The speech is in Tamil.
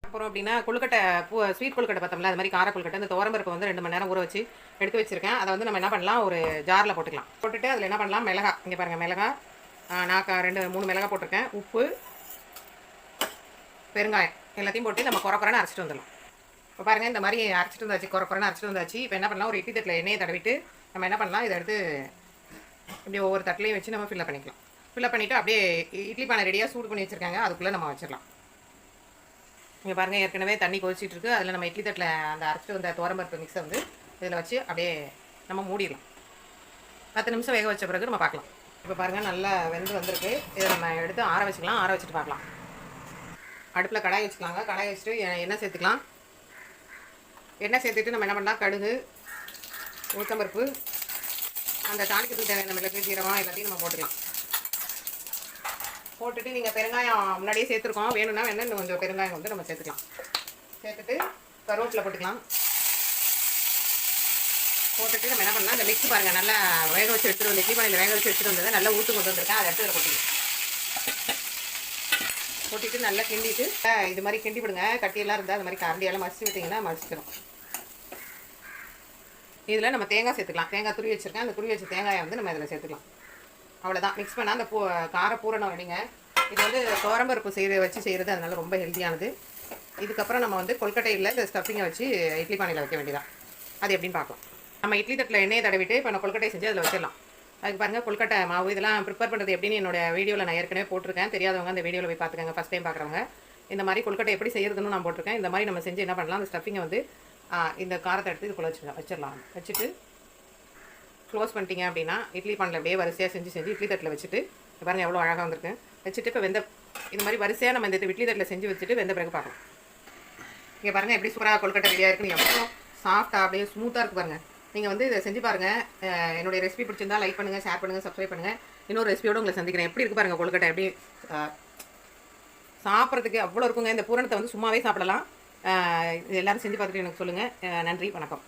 அப்புறம் அப்படின்னா கொழுக்கட்டை ஸ்வீட் கொழுக்கட்டை பார்த்தோம்ல, அது மாதிரி கார கொழுக்கட்டை இந்த துவரம்பருப்பு வந்து 2 மணி நேரம் ஊற வச்சு எடுத்து வச்சிருக்கேன். அதை வந்து நம்ம என்ன பண்ணலாம், ஒரு ஜாரில் போட்டுக்கலாம். போட்டுட்டு அதில் என்ன பண்ணலாம், மிளகா, இங்கே பாருங்கள் மிளகா, நான் 2-3 மிளகா போட்டிருக்கேன், உப்பு, பெருங்காயம் எல்லாத்தையும் போட்டு நம்ம குறைன்னு அரைச்சிட்டு வந்துடலாம். இப்போ பாருங்கள் இந்த மாதிரி அரைச்சிட்டு வந்தாச்சு, குறைன்னு அரைச்சிட்டு வந்தாச்சு. இப்போ என்ன பண்ணலாம், ஒரு இட்லி தட்டில் எண்ணெயை தடவிட்டு நம்ம என்ன பண்ணலாம், இதை எடுத்து இப்படி ஒவ்வொரு தட்டிலையும் வச்சு நம்ம ஃபில்லப் பண்ணிக்கலாம். ஃபில்லப் பண்ணிவிட்டு அப்படியே இட்லி பானை ரெடியாக சூடு பண்ணி வச்சுருக்காங்க, அதுக்குள்ளே நம்ம வச்சிடலாம். இங்கே பாருங்கள் ஏற்கனவே தண்ணி கொதிச்சிட்டு இருக்குது. அதில் நம்ம இட்லி தட்டில் அந்த அரைச்சிட்டு வந்த துவரம்பருப்பு மிக்ஸை வந்து இதில் வச்சு அப்படியே நம்ம மூடிடலாம். 10 நிமிஷம் வேக வச்ச பிறகு நம்ம பார்க்கலாம். இப்போ பாருங்கள் நல்லா வெந்து வந்திருக்கு. இதை நம்ம எடுத்து ஆற வச்சுக்கலாம். ஆற வச்சுட்டு பார்க்கலாம். அடுப்பில் கடாய் வச்சுக்கலாங்க. கடாய் வச்சுட்டு எண்ணெய் சேர்த்துக்கலாம். எண்ணெய் சேர்த்துட்டு நம்ம என்ன பண்ணலாம், கடுகு, உளுத்தம்பருப்பு, அந்த தாளிக்கிறதுக்கு தேவையான மிளகு, ஜீரகம் எல்லாத்தையும் நம்ம போட்டுக்கலாம். போட்டுட்டு நீங்கள் பெருங்காயம் முன்னாடியே சேர்த்துருக்கோம், வேணும்னா இன்னும் கொஞ்சம் பெருங்காயம் வந்து நம்ம சேர்த்துக்கலாம். சேர்த்துட்டு கருவேப்பிலை போட்டுக்கலாம். போட்டுட்டு நம்ம என்ன பண்ணலாம், இந்த மிக்ஸ் பாருங்கள் நல்லா வேக வச்சு எடுத்துகிட்டு வந்து இட்லி பானையில் வேக வச்சு எடுத்துகிட்டு வந்ததை நல்லா ஊற்று கொண்டு வந்திருக்கேன். அதை எடுத்து போட்டுக்கலாம். போட்டுட்டு நல்லா கிண்டிட்டு இது மாதிரி கிண்டி விடுங்க. கட்டியெல்லாம் இருந்தால் அது மாதிரி கரண்டியெல்லாம் மசிச்சு விட்டிங்கன்னா மசிச்சிடும். இதில் நம்ம தேங்காய் சேர்த்துக்கலாம். தேங்காய் துருவி வச்சுருக்கேன். அந்த துருவி வச்ச தேங்காயை வந்து நம்ம இதில் சேர்த்துக்கலாம். அவ்வளோதான். மிக்ஸ் பண்ணால் அந்த கார பூரணம் ரெடிங்க. இது வந்து துவரம்பருப்பு வச்சு செய்கிறது, அதனால ரொம்ப ஹெல்த்தியானது. இதுக்கப்புறம் நம்ம வந்து கொல்கட்டையில் இந்த ஸ்டஃபிங்கை வச்சு இட்லி பானையில் வைக்க வேண்டியதான். அது எப்படின்னு பார்க்கலாம். நம்ம இட்லி தட்டில் எண்ணெயை தடவிட்டு இப்போ நான் கொல்கட்டை செஞ்சு அதில் வச்சிடலாம். அதுக்கு பாருங்கள் கொல்கட்டை மாவு இதெல்லாம் ப்ரிப்பேர் பண்ணுறது எப்படின்னு என்னோட வீடியோவில் நான் ஏற்கனவே போட்டிருக்கேன். தெரியாதவங்க அந்த வீடியோவில் போய் பார்த்துக்கங்க. ஃபஸ்ட் டைம் பார்க்குறவங்க இந்த மாதிரி கொல்கட்டை எப்படி செய்யறதுன்னு நான் போட்டிருக்கேன். இந்த மாதிரி நம்ம செஞ்சு என்ன பண்ணலாம், அந்த ஸ்டஃபிங்கை வந்து இந்த காரத்தை எடுத்து இதுக்குள்ளே வச்சிடலாம். வச்சுட்டு க்ளோஸ் பண்ணிட்டீங்க அப்படின்னா இட்லி பானில் அப்படியே வரிசையாக செஞ்சு இட்லி தட்டில் வச்சுட்டு பாருங்கள் எவ்வளோ அழகாக வந்திருக்கு. வச்சுட்டு இப்போ இந்த மாதிரி வரிசையாக நம்ம இந்த இட்லி தட்டில் செஞ்சு வச்சுட்டு வெந்த பிறகு பார்க்கலாம். இங்கே பாருங்கள் எப்படி சூப்பராக கொல்கட்டை ரெடியாக இருக்குன்னு, எவ்வளோ சாஃப்டாக அப்படியே ஸ்மூத்தாக இருக்குது பாருங்கள். நீங்கள் வந்து இதை செஞ்சு பாருங்கள். என்னுடைய ரெசிபி பிடிச்சிருந்தா லைக் பண்ணுங்கள், ஷேர் பண்ணுங்கள், சப்ஸ்கிரைப் பண்ணுங்கள். இன்னொரு ரெசிபியோடு உங்களை சந்திக்கிறேன். எப்படி இருக்குது பாருங்கள் கொல்கட்டை. எப்படி சாப்பிட்றதுக்கு அவ்வளோ இருக்குங்க. இந்த பூரணத்தை வந்து சும்மாவே சாப்பிடலாம். எல்லோரும் செஞ்சு பார்த்துட்டு எனக்கு சொல்லுங்கள். நன்றி, வணக்கம்.